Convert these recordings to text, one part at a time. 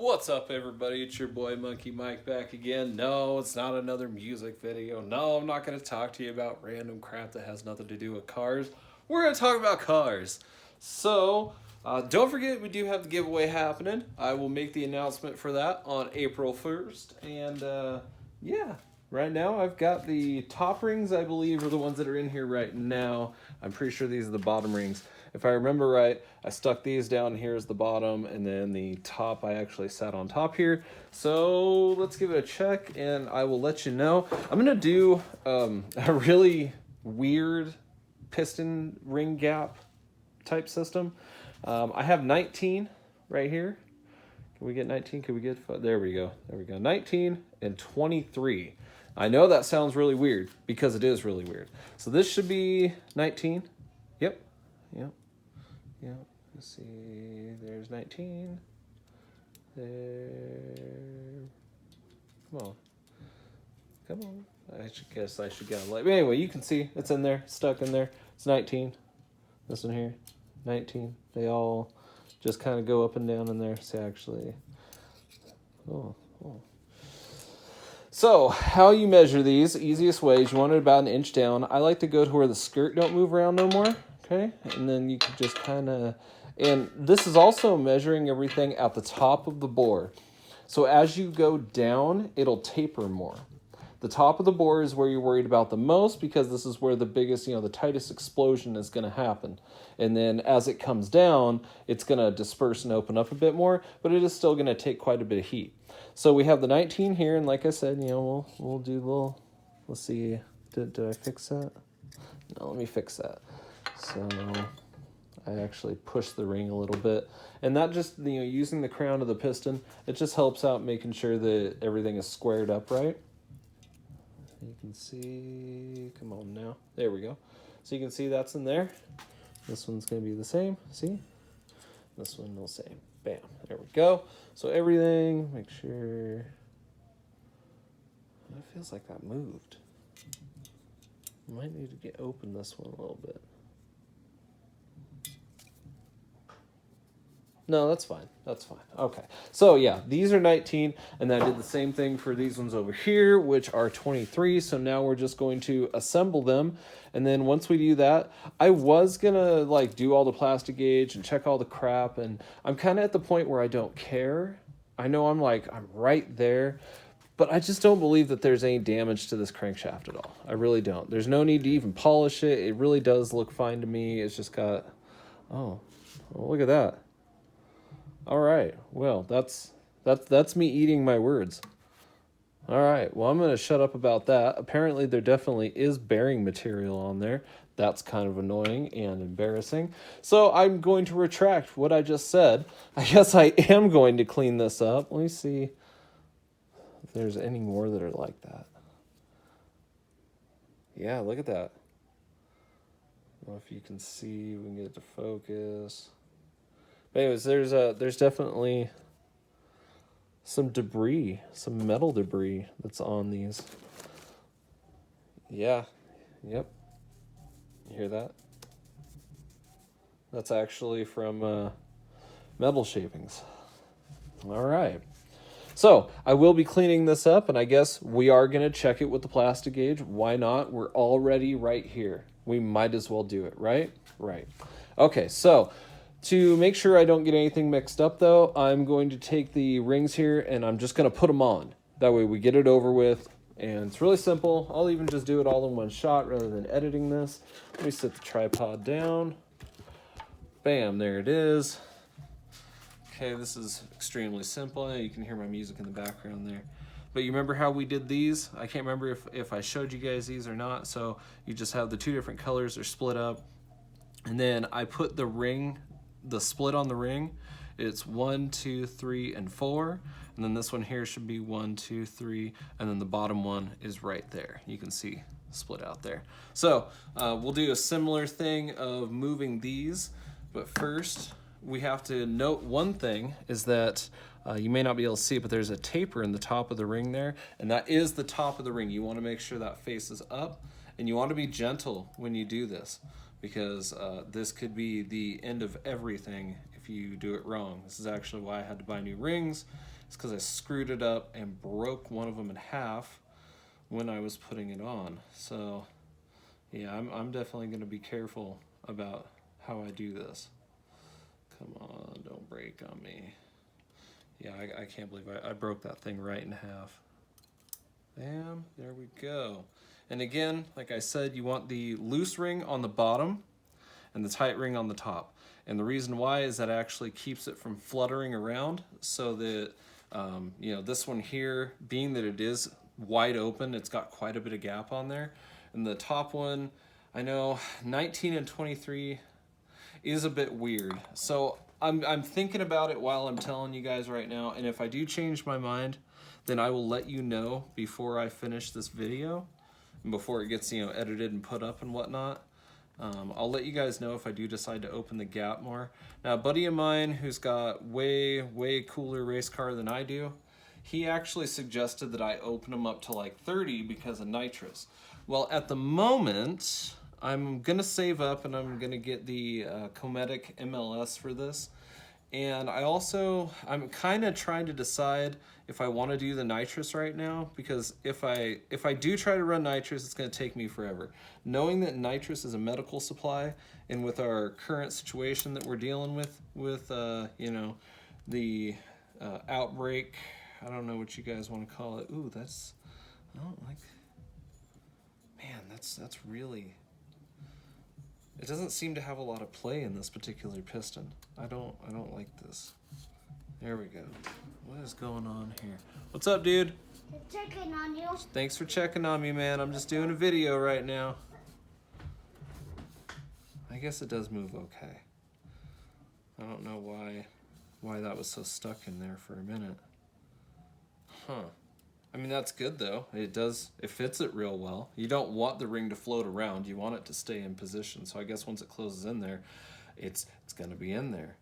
What's up, everybody? It's your boy Monkey Mike back again. No, it's not another music video. No, I'm not going to talk to you about random crap that has nothing to do with cars. We're going to talk about cars. So, don't forget we do have the giveaway happening. I will make the announcement for that on April 1st. And, yeah, right now I've got the top rings, I believe, are the ones that are in here right now. I'm pretty sure these are the bottom rings. If I remember right, I stuck these down here as the bottom, and then the top I actually sat on top here. So let's give it a check, and I will let you know. I'm going to do a really weird piston ring gap type system. I have 19 right here. Can we get 19? Can we get... There we go. There we go. 19 and 23. I know that sounds really weird, because it is really weird. So this should be 19. Yep. Yep. Yep. Let's see. There's 19. There. Come on. Come on. I should get a light. But anyway, you can see it's in there, stuck in there. It's 19. This one here, 19. They all just kind of go up and down in there. See, actually. Oh. So, how you measure these, easiest way is you want it about 1 inch down. I like to go to where the skirt don't move around no more. Okay, and then you can just kind of, and this is also measuring everything at the top of the bore. So as you go down, it'll taper more. The top of the bore is where you're worried about the most, because this is where the biggest, the tightest explosion is going to happen. And then as it comes down, it's going to disperse and open up a bit more, but it is still going to take quite a bit of heat. So we have the 19 here, and like I said, we'll do a little, let's see, did I fix that? No, let me fix that. So I actually push the ring a little bit, and that just, using the crown of the piston, it just helps out making sure that everything is squared up right. You can see, come on now, there we go. So you can see that's in there. This one's going to be the same, see? This one will say, bam, there we go. So everything, make sure, it feels like that moved. Might need to open this one a little bit. No, that's fine. That's fine. Okay. So, yeah, these are 19, and then I did the same thing for these ones over here, which are 23. So now we're just going to assemble them. And then once we do that, I was going to, do all the plastic gauge and check all the crap. And I'm kind of at the point where I don't care. I know I'm right there. But I just don't believe that there's any damage to this crankshaft at all. I really don't. There's no need to even polish it. It really does look fine to me. It's just got... Oh, well, look at that. All right, well, that's me eating my words. All right, well, I'm going to shut up about that. Apparently, there definitely is bearing material on there. That's kind of annoying and embarrassing. So I'm going to retract what I just said. I guess I am going to clean this up. Let me see if there's any more that are like that. Yeah, look at that. I don't know if you can see. We can get it to focus. But anyways, there's definitely some debris, some metal debris that's on these. Yeah, yep. You hear that? That's actually from metal shavings. All right. So I will be cleaning this up, and I guess we are going to check it with the plastic gauge. Why not? We're already right here. We might as well do it, right? Right. Okay, so... To make sure I don't get anything mixed up, though, I'm going to take the rings here, and I'm just going to put them on. That way we get it over with, and it's really simple. I'll even just do it all in one shot rather than editing this. Let me set the tripod down. Bam, there it is. Okay, this is extremely simple. You can hear my music in the background there. But you remember how we did these? I can't remember if I showed you guys these or not. So you just have the two different colors. They're split up. And then I put the split on the ring, it's 1, 2, 3, and 4, and then this one here should be 1, 2, 3, and then the bottom one is right there. You can see split out there. So we'll do a similar thing of moving these, but first we have to note one thing is that you may not be able to see it, but there's a taper in the top of the ring there, and that is the top of the ring. You want to make sure that faces up, and you want to be gentle when you do this, because this could be the end of everything if if you do it wrong. This is actually why I had to buy new rings. It's because I screwed it up and broke one of them in half when I was putting it on. So yeah, I'm definitely going to be careful about how I do this. Come on, don't break on me. Yeah, I can't believe I broke that thing right in half. Bam, there we go. And again, like I said, you want the loose ring on the bottom and the tight ring on the top. And the reason why is that actually keeps it from fluttering around, so that, you know, this one here, being that it is wide open, it's got quite a bit of gap on there. And the top one, I know 19 and 23 is a bit weird. So I'm thinking about it while I'm telling you guys right now, and if I do change my mind, then I will let you know before I finish this video and before it gets, you know, edited and put up and whatnot. I'll let you guys know if I do decide to open the gap more. Now, a buddy of mine who's got way cooler race car than I do, he actually suggested that I open them up to like 30 because of nitrous. Well, at the moment, I'm gonna save up and I'm gonna get the Cometic MLS for this. And I'm kind of trying to decide if I want to do the nitrous right now, because if I do try to run nitrous, it's going to take me forever. Knowing that nitrous is a medical supply, and with our current situation that we're dealing with you know, the outbreak, I don't know what you guys want to call it. Ooh, I don't like, man, that's really, it doesn't seem to have a lot of play in this particular piston. I don't like this. There we go. What is going on here? What's up, dude? Checking on you. Thanks for checking on me, man. I'm just doing a video right now. I guess it does move okay. I don't know why that was so stuck in there for a minute. Huh. I mean, that's good though. It fits it real well. You don't want the ring to float around. You want it to stay in position. So I guess once it closes in there, it's going to be in there.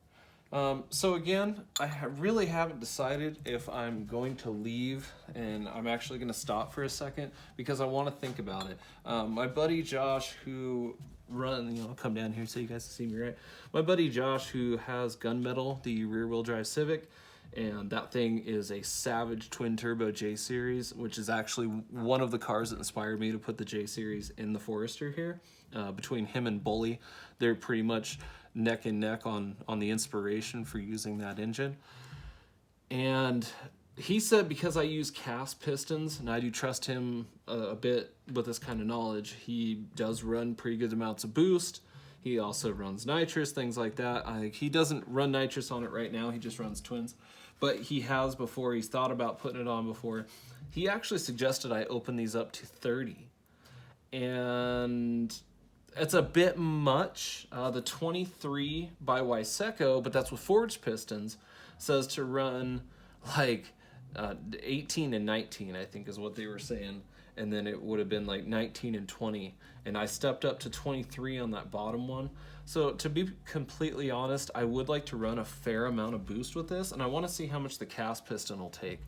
So again, I really haven't decided if I'm going to leave, and I'm actually going to stop for a second because I want to think about it. My buddy Josh, who I'll come down here so you guys can see me right. My buddy Josh, who has Gunmetal, the rear-wheel drive Civic, and that thing is a Savage twin-turbo J-Series, which is actually one of the cars that inspired me to put the J-Series in the Forester here. Between him and Bully, they're pretty much neck and neck on the inspiration for using that engine. And he said because I use cast pistons, and I do trust him a bit with this kind of knowledge, he does run pretty good amounts of boost. He also runs nitrous, things like that. He doesn't run nitrous on it right now, he just runs twins. But he has before, he's thought about putting it on before. He actually suggested I open these up to 30. And it's a bit much. The 23 by Wyseco, but that's with forged pistons, says to run like 18 and 19, I think is what they were saying. And then it would have been like 19 and 20. And I stepped up to 23 on that bottom one. So to be completely honest, I would like to run a fair amount of boost with this, and I want to see how much the cast piston will take.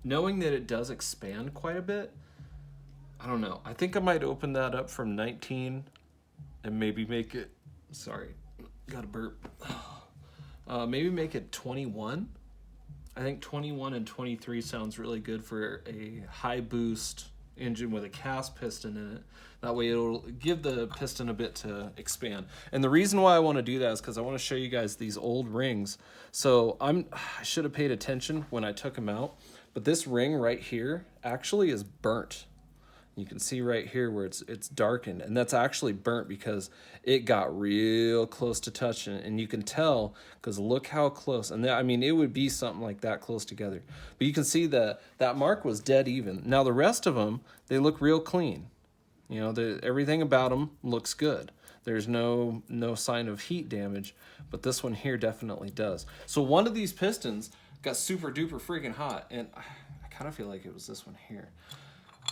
Knowing that it does expand quite a bit, I don't know. I think I might open that up from 19 and maybe make it, sorry, got a burp. Maybe make it 21. I think 21 and 23 sounds really good for a high boost engine with a cast piston in it. That way it'll give the piston a bit to expand. And the reason why I want to do that is because I want to show you guys these old rings. So I should have paid attention when I took them out, but this ring right here actually is burnt. You can see right here where it's darkened, and that's actually burnt because it got real close to touching it, and you can tell because look how close. And I mean, it would be something like that close together, but you can see that mark was dead even. Now the rest of them, they look real clean. You know, everything about them looks good. There's no sign of heat damage, but this one here definitely does. So one of these pistons got super duper freaking hot, and I kind of feel like it was this one here.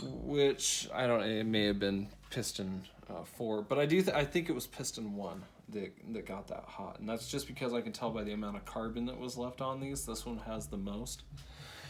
Which it may have been piston 4, but I think it was piston 1 that got that hot, and that's just because I can tell by the amount of carbon that was left on these. This one has the most.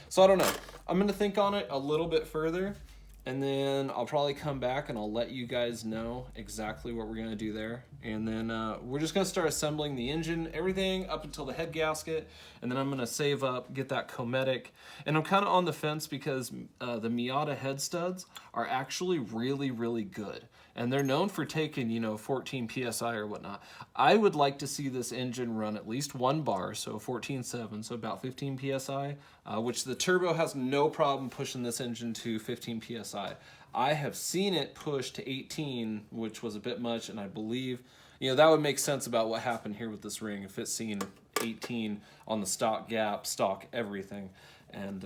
So I don't know. I'm gonna think on it a little bit further, and then I'll probably come back and I'll let you guys know exactly what we're going to do there. And then we're just going to start assembling the engine, everything up until the head gasket, and then I'm going to save up, get that Cometic. And I'm kind of on the fence because the Miata head studs are actually really, really good. And they're known for taking, 14 PSI or whatnot. I would like to see this engine run at least 1 bar, so 14.7, so about 15 PSI, which the turbo has no problem pushing this engine to 15 PSI. I have seen it push to 18, which was a bit much, and I believe, that would make sense about what happened here with this ring, if it's seen 18 on the stock gap, stock everything. And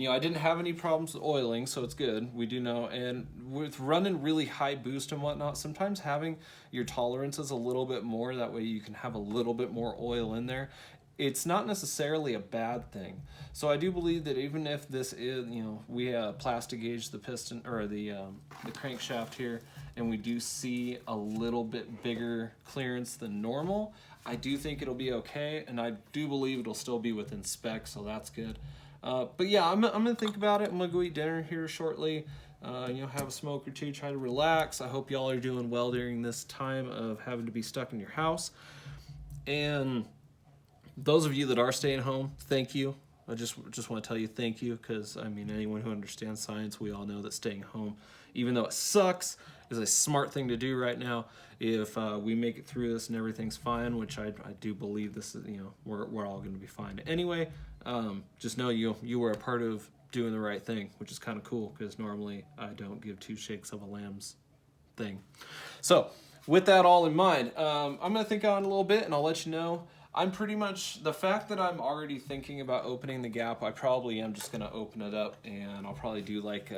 I didn't have any problems with oiling, so it's good. We do know, and with running really high boost and whatnot, sometimes having your tolerances a little bit more, that way you can have a little bit more oil in there, it's not necessarily a bad thing. So I do believe that even if this is, we plastic gauge the piston or the crankshaft here, and we do see a little bit bigger clearance than normal, I do think it'll be okay, and I do believe it'll still be within spec, so that's good. But yeah, I'm gonna think about it. I'm gonna go eat dinner here shortly. Have a smoke or two, try to relax. I hope y'all are doing well during this time of having to be stuck in your house. And those of you that are staying home, thank you. I just want to tell you thank you, because anyone who understands science, we all know that staying home, even though it sucks, is a smart thing to do right now. If we make it through this and everything's fine, which I do believe this is, we're all going to be fine anyway. Just know you were a part of doing the right thing, which is kind of cool, because normally I don't give 2 shakes of a lamb's thing. So with that all in mind, I'm going to think on it a little bit, and I'll let you know. I'm pretty much, the fact that I'm already thinking about opening the gap, I probably am just going to open it up, and I'll probably do like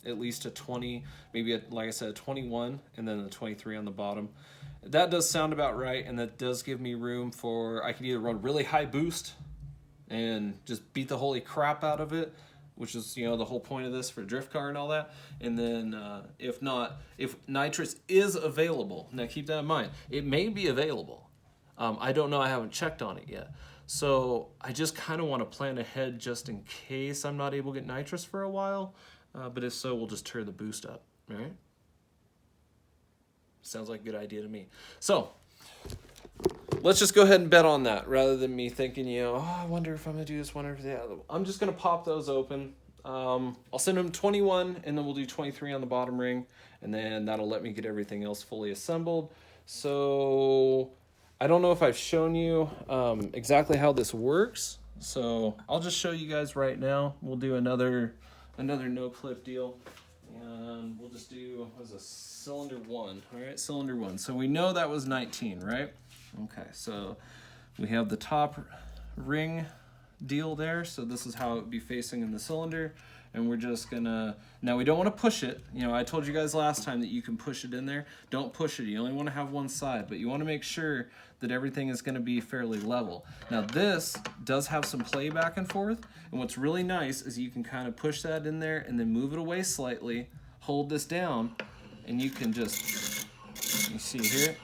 at least a 20, maybe like I said, a 21, and then a 23 on the bottom. That does sound about right, and that does give me room for, I can either run really high boost and just beat the holy crap out of it, which is, the whole point of this for drift car and all that. And then if not, if nitrous is available, now keep that in mind, it may be available. I don't know, I haven't checked on it yet. So I just kind of want to plan ahead just in case I'm not able to get nitrous for a while. But if so, we'll just turn the boost up, all right? Sounds like a good idea to me. So let's just go ahead and bet on that, rather than me thinking, I wonder if I'm going to do this one or the other. I'm just going to pop those open. I'll send them 21, and then we'll do 23 on the bottom ring, and then that'll let me get everything else fully assembled. So I don't know if I've shown you exactly how this works, so I'll just show you guys right now. We'll do another no clip deal, and we'll just do, what is this, cylinder 1. All right, cylinder 1. So we know that was 19, right? Okay, so we have the top ring deal there, so this is how it would be facing in the cylinder. And we're just gonna, now we don't want to push it. I told you guys last time that you can push it in there. Don't push it, you only want to have one side, but you want to make sure that everything is going to be fairly level. Now this does have some play back and forth, and what's really nice is you can kind of push that in there and then move it away slightly, hold this down, and you can just, you see here,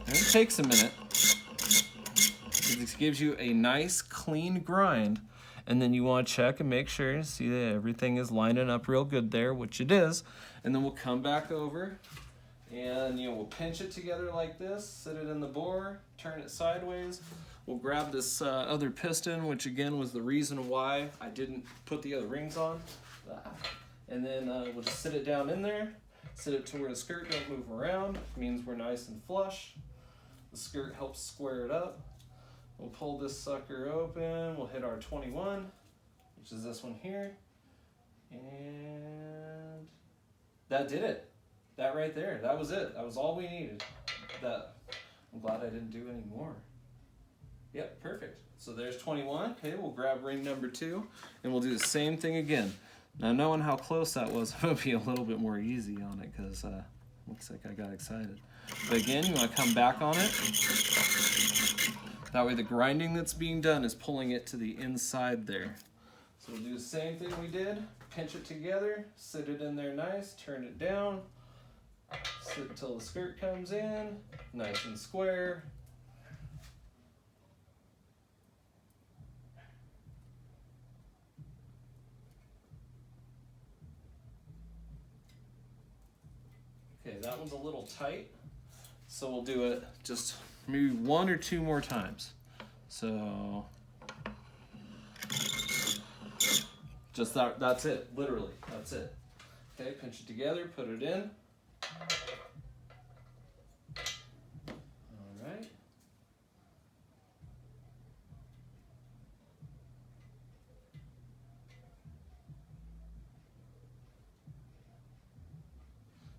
and it takes a minute. This gives you a nice clean grind. And then you want to check and make sure, see that everything is lining up real good there, which it is. And then we'll come back over and we'll pinch it together like this, sit it in the bore, turn it sideways. We'll grab this other piston, which again was the reason why I didn't put the other rings on. And then we'll just sit it down in there, sit it to where the skirt don't move around. It means we're nice and flush. The skirt helps square it up. We'll pull this sucker open, we'll hit our 21, which is this one here, and that did it. That right there, that was it. That was all we needed. I'm glad I didn't do any more. Yep, perfect. So there's 21. Okay, we'll grab ring number 2, and we'll do the same thing again. Now, knowing how close that was, it'll be a little bit more easy on it, because looks like I got excited. But again, you want to come back on it. That way the grinding that's being done is pulling it to the inside there. So we'll do the same thing we did. Pinch it together, sit it in there nice, turn it down, sit until the skirt comes in, nice and square. That one's a little tight, so we'll do it just maybe 1 or 2 more times. So just that's it, literally, that's it. Okay, pinch it together, put it in. All right.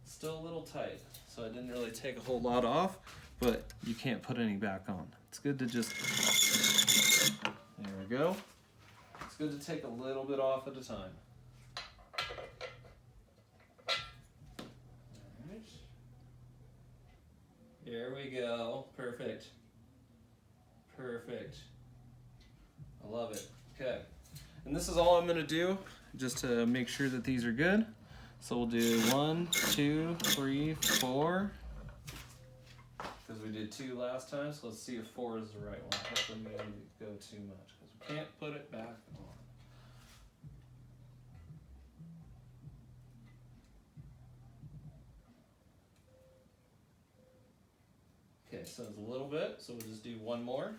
Still a little tight, so I didn't really take a whole lot off, but you can't put any back on. It's good to just, there we go. It's good to take a little bit off at a time. All right. Here we go, perfect. Perfect. I love it, okay. And this is all I'm gonna do, just to make sure that these are good. So we'll do 1, 2, 3, 4. Because we did 2 last time, so let's see if 4 is the right one. Hopefully we didn't go too much, because we can't put it back on. Okay, so it's a little bit, so we'll just do 1 more.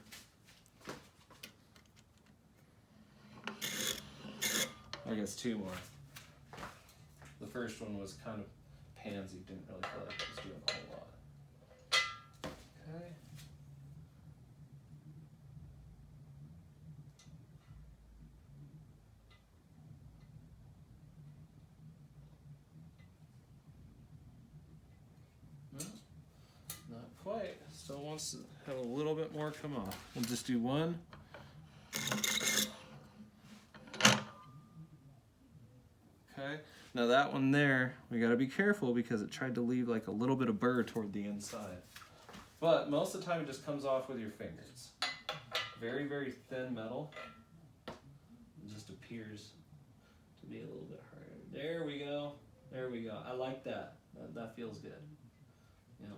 I guess 2 more. The first one was kind of pansy, didn't really feel like it was doing a whole lot. Okay. No, not quite. Still wants to have a little bit more come off. We'll just do 1. Okay. Now that one there, we gotta be careful because it tried to leave like a little bit of burr toward the inside. But most of the time it just comes off with your fingers. Very, very thin metal. It just appears to be a little bit harder. There we go. There we go. I like that. That feels good. You know.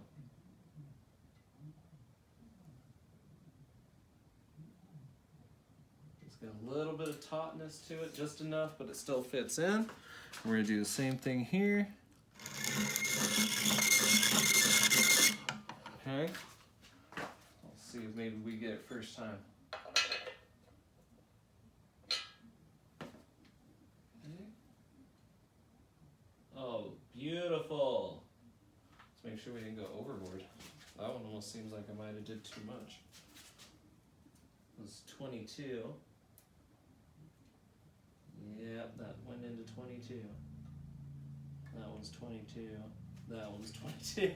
It's got a little bit of tautness to it, just enough, but it still fits in. We're going to do the same thing here. Okay. Let's see if maybe we get it first time. Okay. Oh, beautiful. Let's make sure we didn't go overboard. That one almost seems like I might have did too much. It was 22. Yep, that went into 22. That one's 22. That one's 22.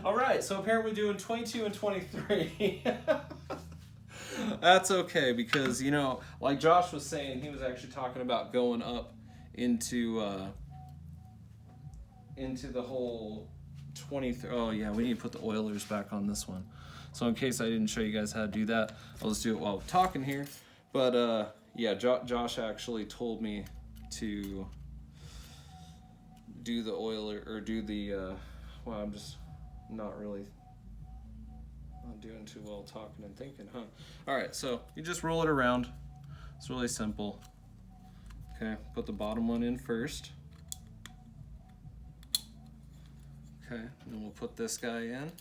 All right, so apparently we're doing 22 and 23. That's okay because, you know, like Josh was saying, he was actually talking about going up into the whole 23. Oh yeah, we need to put the oilers back on this one. So in case I didn't show you guys how to do that, I'll just do it while we're talking here. But yeah, Josh actually told me to do the oiler, or do the, well, I'm just not doing too well talking and thinking, huh? All right, so you just roll it around. It's really simple. Okay, put the bottom one in first. Okay, and then we'll put this guy in.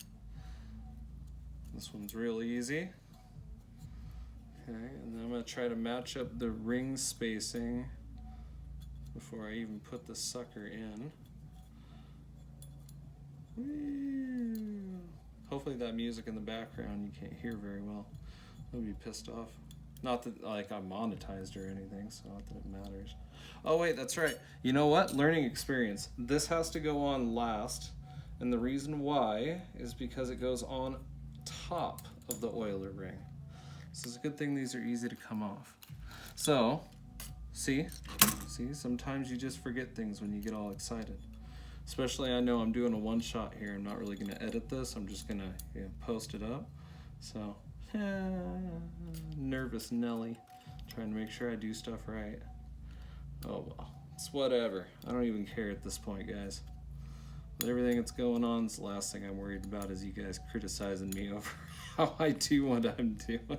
This one's real easy. Okay, and then I'm going to try to match up the ring spacing before I even put the sucker in. Whee! Hopefully that music in the background you can't hear very well. I'll be pissed off. Not that like I'm monetized or anything, so not that it matters. Oh wait, that's right. You know what? Learning experience. This has to go on last, and the reason why is because it goes on top of the oiler ring. So it's a good thing these are easy to come off. So, see, sometimes you just forget things when you get all excited. Especially, I know I'm doing a one shot here. I'm not really going to edit this. I'm just going to post it up. So, nervous Nelly, trying to make sure I do stuff right. Oh well, it's whatever. I don't even care at this point, guys. With everything that's going on, it's the last thing I'm worried about is you guys criticizing me over how I do what I'm doing.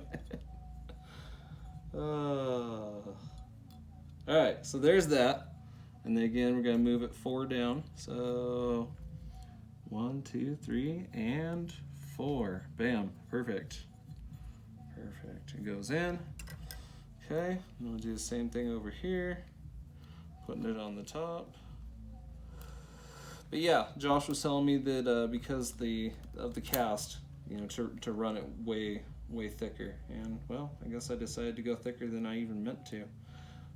Alright, so there's that. And then again, we're going to move it 4 down. So 1, 2, 3, and 4. Bam, perfect. Perfect, it goes in. Okay, and we'll do the same thing over here, putting it on the top. But yeah, Josh was telling me that because of the cast, you know, to run it way thicker. And well, I guess I decided to go thicker than I even meant to.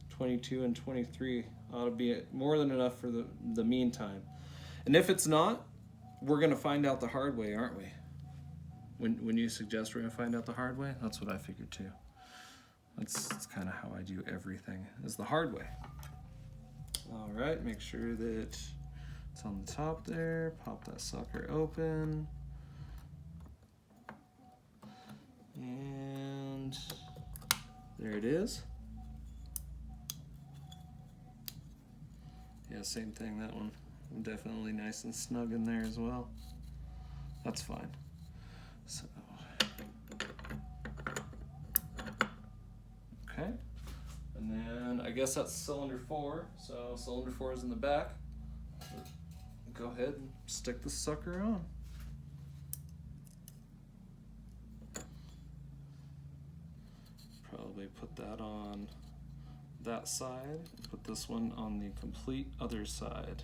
22 and 23 ought to be more than enough for the meantime. And if it's not, we're gonna find out the hard way, aren't we? When you suggest we're gonna find out the hard way, that's what I figured too. That's kind of how I do everything, is the hard way. All right, make sure that it's on the top there. Pop that sucker open. And there it is. Yeah, same thing, that one. Definitely nice and snug in there as well. That's fine. So, okay. And then I guess that's cylinder 4. So cylinder 4 is in the back. Go ahead and stick the sucker on. Probably put that on that side. Put this one on the complete other side.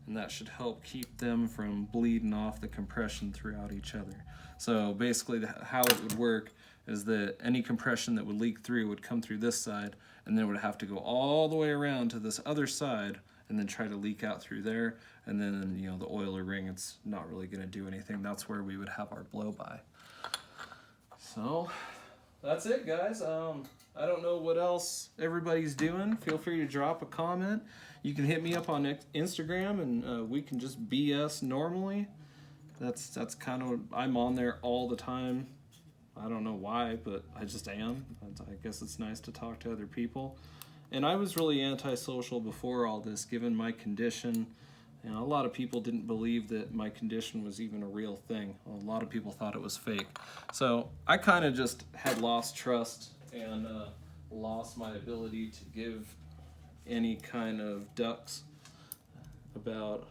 And that should help keep them from bleeding off the compression throughout each other. So basically how it would work is that any compression that would leak through would come through this side, and then it would have to go all the way around to this other side and then try to leak out through there. And then, you know, the oiler ring, it's not really gonna do anything. That's where we would have our blow by. So that's it, guys. I don't know what else everybody's doing. Feel free to drop a comment. You can hit me up on Instagram, and we can just BS normally. That's kind of, I'm on there all the time. I don't know why, but I just am. I guess it's nice to talk to other people. And I was really antisocial before all this, given my condition. You know, a lot of people didn't believe that my condition was even a real thing. A lot of people thought it was fake. So I kind of just had lost trust and lost my ability to give any kind of ducks about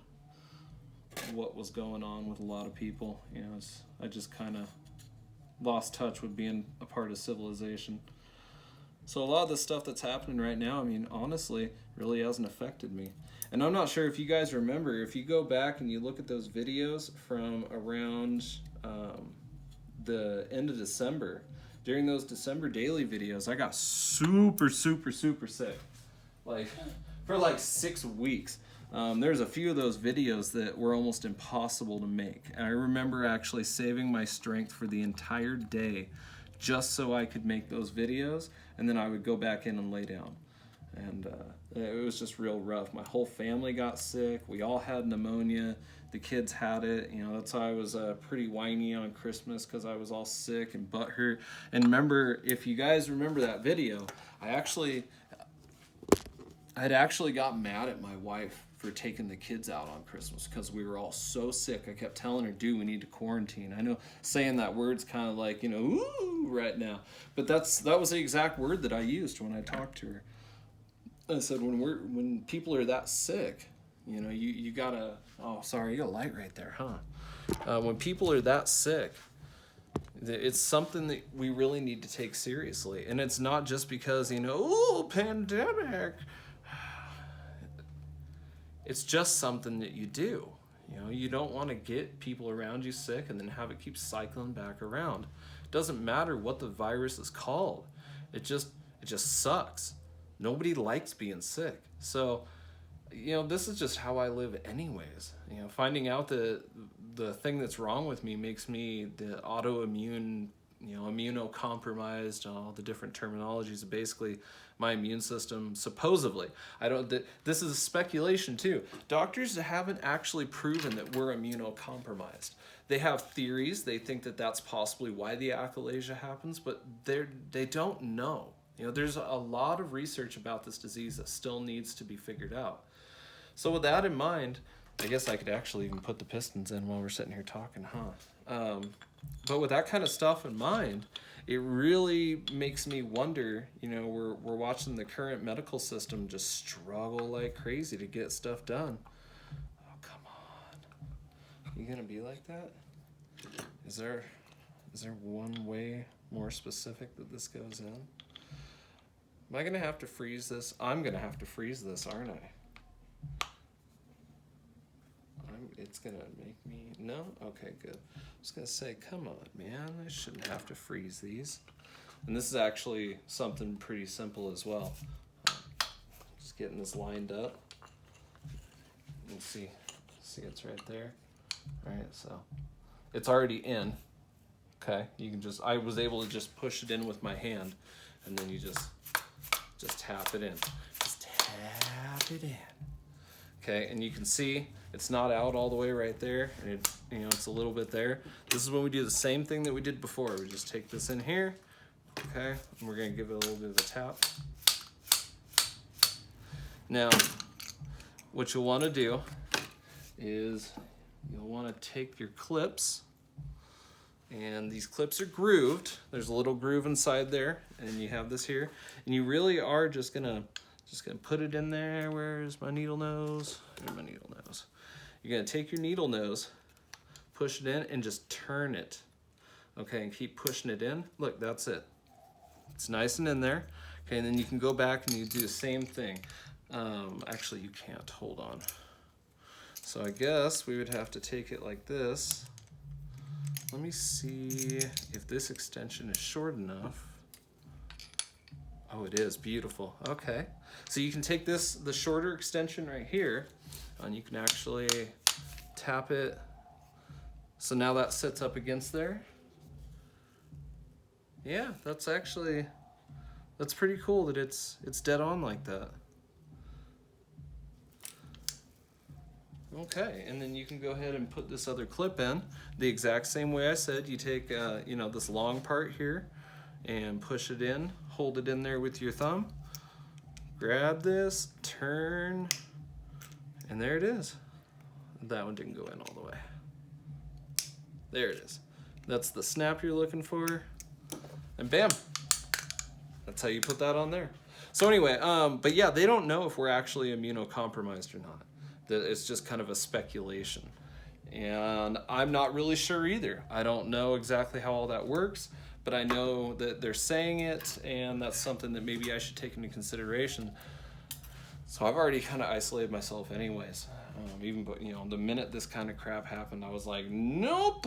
what was going on with a lot of people. You know, I just kind of lost touch with being a part of civilization. So a lot of the stuff that's happening right now, I mean, honestly, really hasn't affected me. And I'm not sure if you guys remember, if you go back and you look at those videos from around the end of December, during those December daily videos, I got super sick. Like, for like 6 weeks. There's a few of those videos that were almost impossible to make. And I remember actually saving my strength for the entire day just so I could make those videos, and then I would go back in and lay down. And it was just real rough. My whole family got sick. We all had pneumonia. The kids had it. You know, that's why I was pretty whiny on Christmas, because I was all sick and butthurt. And remember, if you guys remember that video, I'd actually got mad at my wife for taking the kids out on Christmas because we were all so sick. I kept telling her, dude, we need to quarantine. I know saying that word's kind of like, you know, ooh, right now. But that was the exact word that I used when I talked to her. I said, when people are that sick, you know, you gotta, oh, sorry, you got a light right there, huh? When people are that sick, it's something that we really need to take seriously. And it's not just because, you know, ooh, pandemic. It's just something that you do. You know, you don't want to get people around you sick and then have it keep cycling back around. It doesn't matter what the virus is called. It just sucks. Nobody likes being sick. So, you know, this is just how I live anyways. You know, finding out that the thing that's wrong with me makes me the autoimmune, you know, immunocompromised, all the different terminologies. Basically, my immune system, supposedly. This is speculation too. Doctors haven't actually proven that we're immunocompromised. They have theories. They think that that's possibly why the achalasia happens, but they don't know. You know, there's a lot of research about this disease that still needs to be figured out. So with that in mind, I guess I could actually even put the pistons in while we're sitting here talking, huh? But with that kind of stuff in mind, it really makes me wonder, you know, we're watching the current medical system just struggle like crazy to get stuff done. Oh, come on. You gonna be like that? Is there one way more specific that this goes in? Am I gonna have to freeze this? I'm gonna have to freeze this, aren't I? It's gonna make me, no? Okay, good. I was gonna say, come on, man, I shouldn't have to freeze these. And this is actually something pretty simple as well. Just getting this lined up. You can see it's right there. All right, so it's already in. Okay, you can just, I was able to just push it in with my hand, and then you just tap it in. Just tap it in. Okay, and you can see it's not out all the way right there, and it, you know, it's a little bit there. This is when we do the same thing that we did before. We just take this in here, okay, and we're gonna give it a little bit of a tap. Now, what you'll wanna do is you'll wanna take your clips, and these clips are grooved. There's a little groove inside there, and you have this here, and you really are just gonna put it in there. Where's my needle nose? There's my needle nose. You're gonna take your needle nose, push it in, and just turn it. Okay, and keep pushing it in. Look, that's it. It's nice and in there. Okay, and then you can go back and you do the same thing. Actually, you can't, hold on. So I guess we would have to take it like this. Let me see if this extension is short enough. Oh, it is, beautiful. Okay, so you can take this, the shorter extension right here, and you can actually tap it. So now that sits up against there. Yeah, that's pretty cool that it's dead on like that. Okay, and then you can go ahead and put this other clip in the exact same way I said. You take, you know, this long part here and push it in, hold it in there with your thumb, grab this, turn, and there it is. That one didn't go in all the way. There it is. That's the snap you're looking for, and bam, that's how you put that on there. So anyway, but yeah, they don't know if we're actually immunocompromised or not. It's just kind of a speculation. And I'm not really sure either. I don't know exactly how all that works, but I know that they're saying it, and that's something that maybe I should take into consideration. So I've already kind of isolated myself anyways. Even, you know, the minute this kind of crap happened, I was like, nope,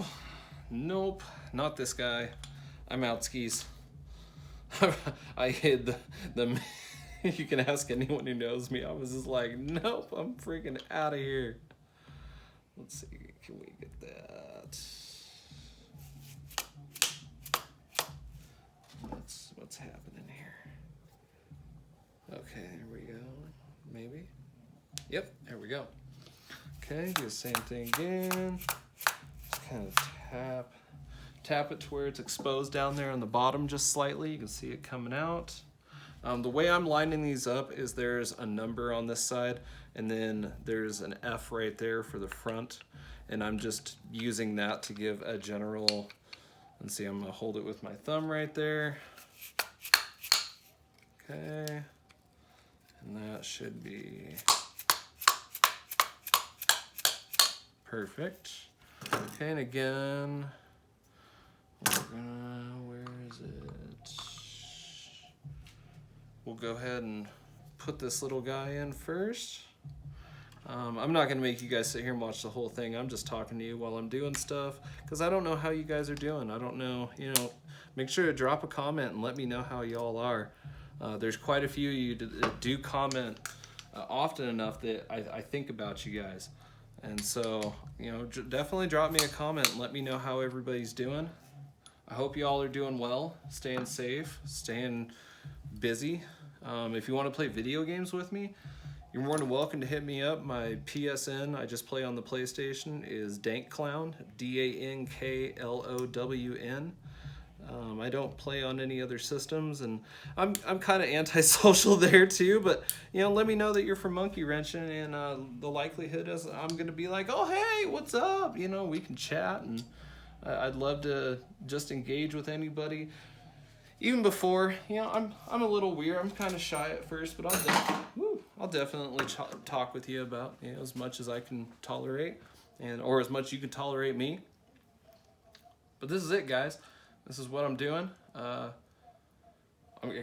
not this guy. I'm out skis. I hid the you can ask anyone who knows me. I was just like, nope, I'm freaking out of here. Let's see, can we get that? What's happening here? Okay, there we go. Maybe. Yep, there we go. Okay, do the same thing again. Just kind of tap it to where it's exposed down there on the bottom just slightly. You can see it coming out. The way I'm lining these up is there's a number on this side, and then there's an F right there for the front, and I'm just using that to give a general, let's see, I'm gonna hold it with my thumb right there. Okay, and that should be perfect. Okay, and again, where is it? We'll go ahead and put this little guy in first. I'm not gonna make you guys sit here and watch the whole thing. I'm just talking to you while I'm doing stuff, because I don't know how you guys are doing. I don't know, you know, make sure to drop a comment and let me know how y'all are. There's quite a few of you that do comment often enough that I think about you guys. And so, you know, definitely drop me a comment and let me know how everybody's doing. I hope y'all are doing well, staying safe, staying busy. If you want to play video games with me, you're more than welcome to hit me up. My PSN, I just play on the PlayStation, is DankClown, DankLown. I don't play on any other systems, and I'm kind of antisocial there too, but you know, let me know that you're from Monkey Wrenching, and the likelihood is I'm gonna be like, oh hey, what's up? You know, we can chat, and I'd love to just engage with anybody. even before, you know, I'm a little weird. I'm kind of shy at first, but I'll definitely talk with you about, you know, as much as I can tolerate, or as much you can tolerate me. But this is it, guys. This is what I'm doing. I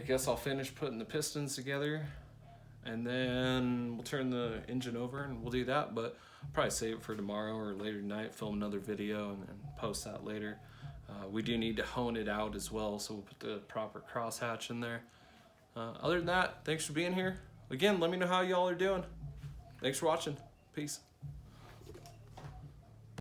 guess I'll finish putting the pistons together, and then we'll turn the engine over and we'll do that. But I'll probably save it for tomorrow or later tonight, film another video and post that later. We do need to hone it out as well, so we'll put the proper crosshatch in there. Other than that, thanks for being here. Again, let me know how y'all are doing. Thanks for watching. Peace.